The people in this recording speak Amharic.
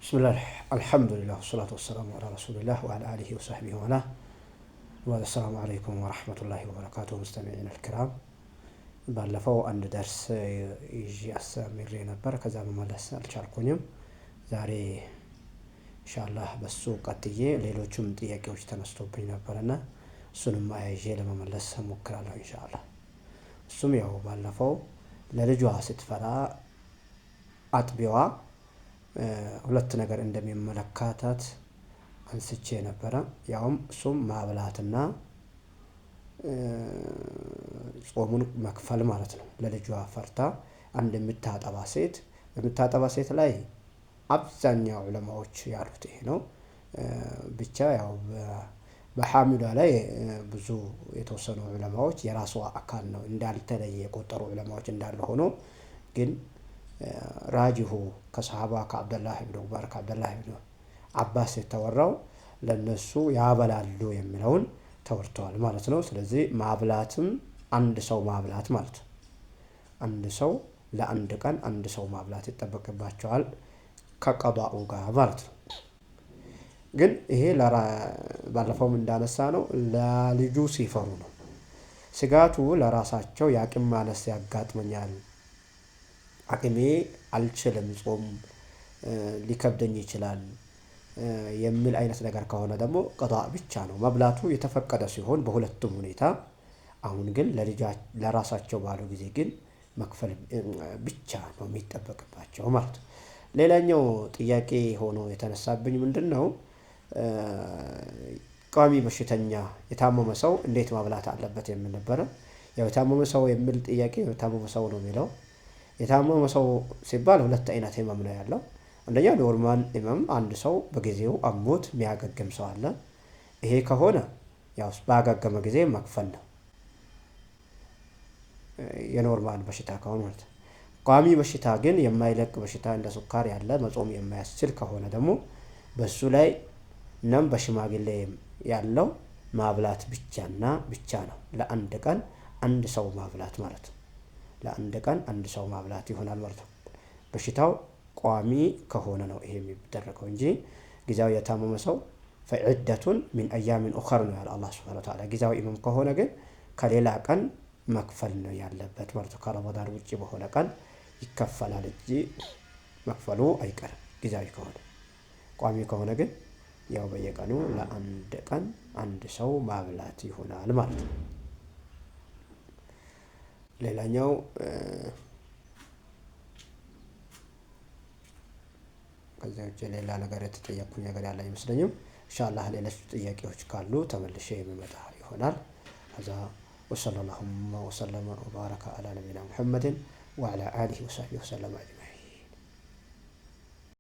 بسم الله الحمد لله والصلاة والسلام على رسول الله وعلى آله وصحبه وله. والسلام عليكم ورحمة الله وبركاته مستمعينا الكرام. ባለፈው አንድ ደርስ ይዤ አስተምሬ ነበር። ከዛ መመለስ አልቻልኩኝም። ዛሬ ኢንሻአላህ በሱ ቀጥዬ ሌሎችም ጥያቄዎች ተነስተውብኝ ነበርና እሱንም አያይዤ ለመመለስ እሞክራለሁ ኢንሻአላህ። እሱም ያው ባለፈው ለልጇ ስትፈራ አጥቢዋ ሁለት ነገር እንደሚመለከታት አንስቼ ነበረ። ያውም እሱም ማብላትና ጾሙን መክፈል ማለት ነው። ለልጇ ፈርታ አንድ የምታጠባ ሴት ላይ አብዛኛው ዑለማዎች ያሉት ይሄ ነው። ብቻ ያው በሐሚዷ ላይ ብዙ የተወሰኑ ዑለማዎች የራሷ አካል ነው እንዳልተለየ የቆጠሩ ዑለማዎች እንዳሉ ሆኖ ግን ራጂሁ ከሰሃባ ከአብደላህ ኢብኑ ዑመር ከአብደላህ ኢብኑ አባስ የተወራው ለነሱ ያበላሉ የሚለውን ተወርተዋል ማለት ነው። ስለዚህ ማብላትም አንድ ሰው ማብላት ማለት ነው። አንድ ሰው ለአንድ ቀን አንድ ሰው ማብላት ይጠበቅባቸዋል ከቀዷኡ ጋር ማለት ነው። ግን ይሄ ባለፈውም እንዳነሳ ነው ለልጁ ሲፈሩ ነው። ስጋቱ ለራሳቸው የአቅም ማነስ ያጋጥመኛል፣ አቅሜ አልችልም፣ ጾም ሊከብደኝ ይችላል የሚል አይነት ነገር ከሆነ ደግሞ ቀዷእ ብቻ ነው። መብላቱ የተፈቀደ ሲሆን በሁለቱም ሁኔታ፣ አሁን ግን ለራሳቸው ባሉ ጊዜ ግን መክፈል ብቻ ነው የሚጠበቅባቸው ማለት ነው። ሌላኛው ጥያቄ ሆኖ የተነሳብኝ ምንድነው ቋሚ በሽተኛ የታመመ ሰው እንዴት ማብላት አለበት የሚል ነበረ። ያው የታመመ ሰው የሚል ጥያቄ የታመመ ሰው ነው የሚለው። የታመመ ሰው ሲባል ሁለት አይነት ህመም ነው ያለው። አንደኛ ኖርማል ህመም፣ አንድ ሰው በጊዜው አሞት የሚያገግም ሰው አለ። ይሄ ከሆነ ያው ባገገመ ጊዜ መክፈል ነው፣ የኖርማል በሽታ ከሆነ ማለት ነው። ቋሚ በሽታ ግን የማይለቅ በሽታ እንደ ሱካር ያለ መጾም የማያስችል ከሆነ ደግሞ በሱ ላይ እናም በሽማግሌ ያለው ማብላት ብቻና ብቻ ነው። ለአንድ ቀን አንድ ሰው ማብላት ማለት ነው። ለአንድ ቀን አንድ ሰው ማብላት ይሆናል ማለት ነው። በሽታው ቋሚ ከሆነ ነው ይሄ የሚደረገው እንጂ ጊዜያዊ የታመመ ሰው ፈዒደቱን ሚን አያሚን ኡኸር ነው ያለ አላህ ሱብሓነሁ ወተዓላ። ጊዜያዊ ህመም ከሆነ ግን ከሌላ ቀን መክፈል ነው ያለበት ማለት ነው። ከረመዳን ውጪ በሆነ ቀን ይከፈላል እንጂ መክፈሉ አይቀርም ጊዜያዊ ከሆነ። ቋሚ ከሆነ ግን ያው በየቀኑ ለአንድ ቀን አንድ ሰው ማብላት ይሆናል ማለት ነው። ሌላኛው ከዚያ ውጭ ሌላ ነገር የተጠየቅኩኝ ነገር ያለ አይመስለኝም። ኢንሻአላህ ሌሎች ጥያቄዎች ካሉ ተመልሼ የምመጣ ይሆናል። ከዛ ወሰለላሁ ወሰለመ ወባረከ አላ ነቢይና ሙሐመድን ወዐላ አሊሂ ወሰህቢሂ ወሰለም።